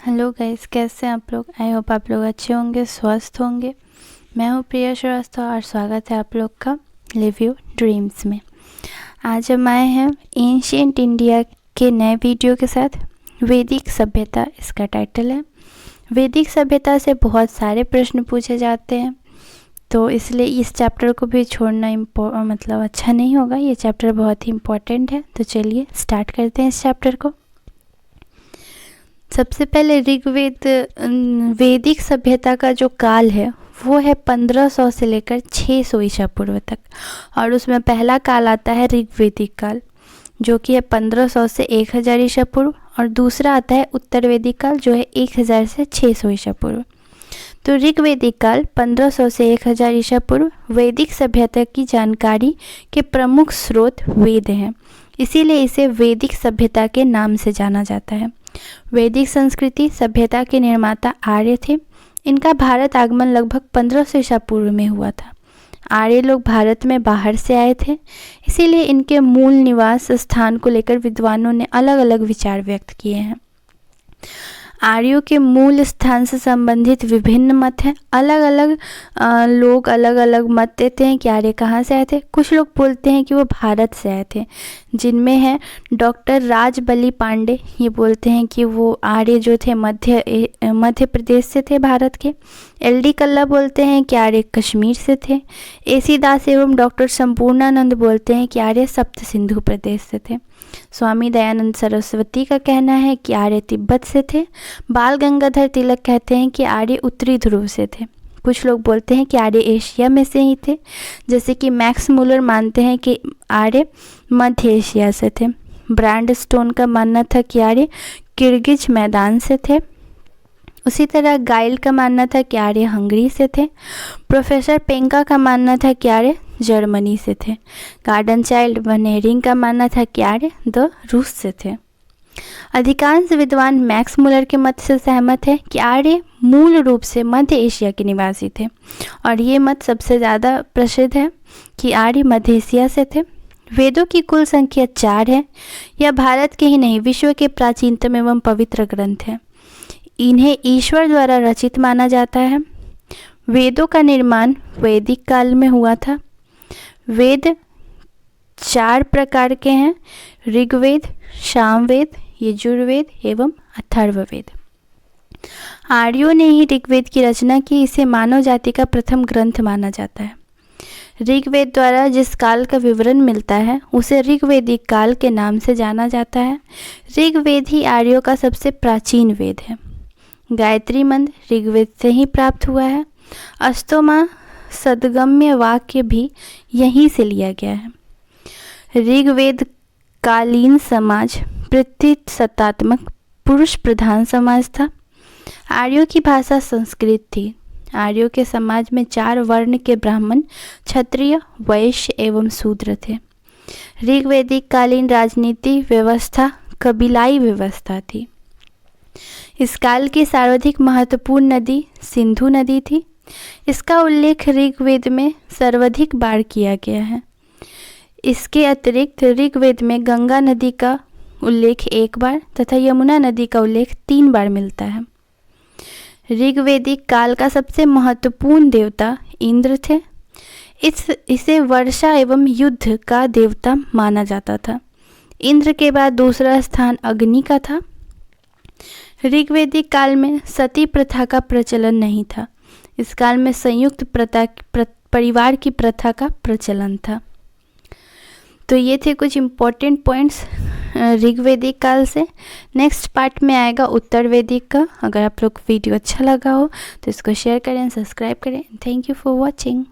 Hello guys, कैसे हैं आप लोग। आई होप आप लोग अच्छे होंगे, स्वस्थ होंगे। मैं हूँ प्रिया श्रीवास्तव और स्वागत है आप लोग का लिव योर ड्रीम्स में। आज हम आए हैं एंशिएंट इंडिया के नए वीडियो के साथ। वैदिक सभ्यता इसका टाइटल है। वैदिक सभ्यता से बहुत सारे प्रश्न पूछे जाते हैं, तो इसलिए इस चैप्टर को भी छोड़ना मतलब अच्छा नहीं होगा। ये चैप्टर बहुत ही इम्पोर्टेंट है। तो चलिए स्टार्ट करते हैं इस चैप्टर को। सबसे पहले ऋग्वेद वैदिक सभ्यता का जो काल है वो है 1500 से लेकर 600 ईसा पूर्व तक, और उसमें पहला काल आता है ऋग्वेदिक काल जो कि है 1500 से 1000 ईसा पूर्व, और दूसरा आता है उत्तर वैदिक काल जो है 1000 से 600 ईसा पूर्व। तो ऋग्वेदिक काल 1500 से 1000 ईसा पूर्व वैदिक सभ्यता की जानकारी के प्रमुख स्रोत वेद हैं, इसीलिए इसे वैदिक सभ्यता के नाम से जाना जाता है। वैदिक संस्कृति सभ्यता के निर्माता आर्य थे। इनका भारत आगमन लगभग 1500 ईसा पूर्व में हुआ था। आर्य लोग भारत में बाहर से आए थे, इसीलिए इनके मूल निवास स्थान को लेकर विद्वानों ने अलग अलग विचार व्यक्त किए हैं। आर्यों के मूल स्थान से संबंधित विभिन्न मत हैं। अलग अलग लोग अलग अलग मत देते हैं कि आर्य कहाँ से आए थे। कुछ लोग बोलते हैं कि वो भारत से आए थे, जिनमें है डॉक्टर राजबली पांडे। ये बोलते हैं कि वो आर्य जो थे मध्य प्रदेश से थे, भारत के। LD कल्ला बोलते हैं कि आर्य कश्मीर से थे। AC दास एवं डॉक्टर संपूर्णानंद बोलते हैं कि आर्य सप्त सिंधु प्रदेश से थे। स्वामी दयानंद सरस्वती का कहना है कि आर्य तिब्बत से थे। बाल गंगाधर तिलक कहते हैं कि आर्य उत्तरी ध्रुव से थे। कुछ लोग बोलते हैं कि आर्य एशिया में से ही थे, जैसे कि मैक्स मुलर मानते हैं कि आर्य मध्य एशिया से थे। ब्रांड स्टोन का मानना था कि आर्य किर्गिज मैदान से थे। उसी तरह गाइल का मानना था कि आर्य हंगरी से थे। प्रोफेसर पेंका का मानना था कि आर्य जर्मनी से थे। गार्डन चाइल्ड वनेरिंग का मानना था कि आर्य रूस से थे। अधिकांश विद्वान मैक्स मुलर के मत से सहमत है कि आर्य मूल रूप से मध्य एशिया के निवासी थे, और ये मत सबसे ज़्यादा प्रसिद्ध है कि आर्य मध्य एशिया से थे। वेदों की कुल संख्या 4 है। यह भारत के ही नहीं, विश्व के प्राचीनतम एवं पवित्र ग्रंथ हैं। इन्हें ईश्वर द्वारा रचित माना जाता है। वेदों का निर्माण वैदिक काल में हुआ था। वेद 4 प्रकार के हैं: ऋग्वेद, सामवेद, यजुर्वेद एवं अथर्ववेद। आर्यों ने ही ऋग्वेद की रचना की। इसे मानव जाति का प्रथम ग्रंथ माना जाता है। ऋग्वेद द्वारा जिस काल का विवरण मिलता है उसे ऋग्वेदिक काल के नाम से जाना जाता है। ऋग्वेद ही आर्यों का सबसे प्राचीन वेद है। गायत्री मंत्र ऋग्वेद से ही प्राप्त हुआ है। अस्तोमा सदगम्य वाक्य भी यहीं से लिया गया है। ऋग्वेद कालीन समाज प्रतिसत्तात्मक पुरुष प्रधान समाज था। आर्यों की भाषा संस्कृत थी। आर्यों के समाज में 4 वर्ण के ब्राह्मण, क्षत्रिय, वैश्य एवं शूद्र थे। ऋग्वेदिक कालीन राजनीति व्यवस्था कबीलाई व्यवस्था थी। इस काल की सर्वाधिक महत्वपूर्ण नदी सिंधु नदी थी। इसका उल्लेख ऋग्वेद में सर्वाधिक बार किया गया है। इसके अतिरिक्त ऋग्वेद में गंगा नदी का उल्लेख 1 बार तथा यमुना नदी का उल्लेख 3 बार मिलता है। ऋग्वेदिक काल का सबसे महत्वपूर्ण देवता इंद्र थे। इसे वर्षा एवं युद्ध का देवता माना जाता था। इंद्र के बाद दूसरा स्थान अग्नि का था। ऋग्वेदिक काल में सती प्रथा का प्रचलन नहीं था। इस काल में संयुक्त परिवार की प्रथा का प्रचलन था। तो ये थे कुछ इम्पोर्टेंट पॉइंट्स ऋग्वेदिक काल से। नेक्स्ट पार्ट में आएगा उत्तर वैदिक का। अगर आप लोग वीडियो अच्छा लगा हो तो इसको शेयर करें, सब्सक्राइब करें। Thank you for watching.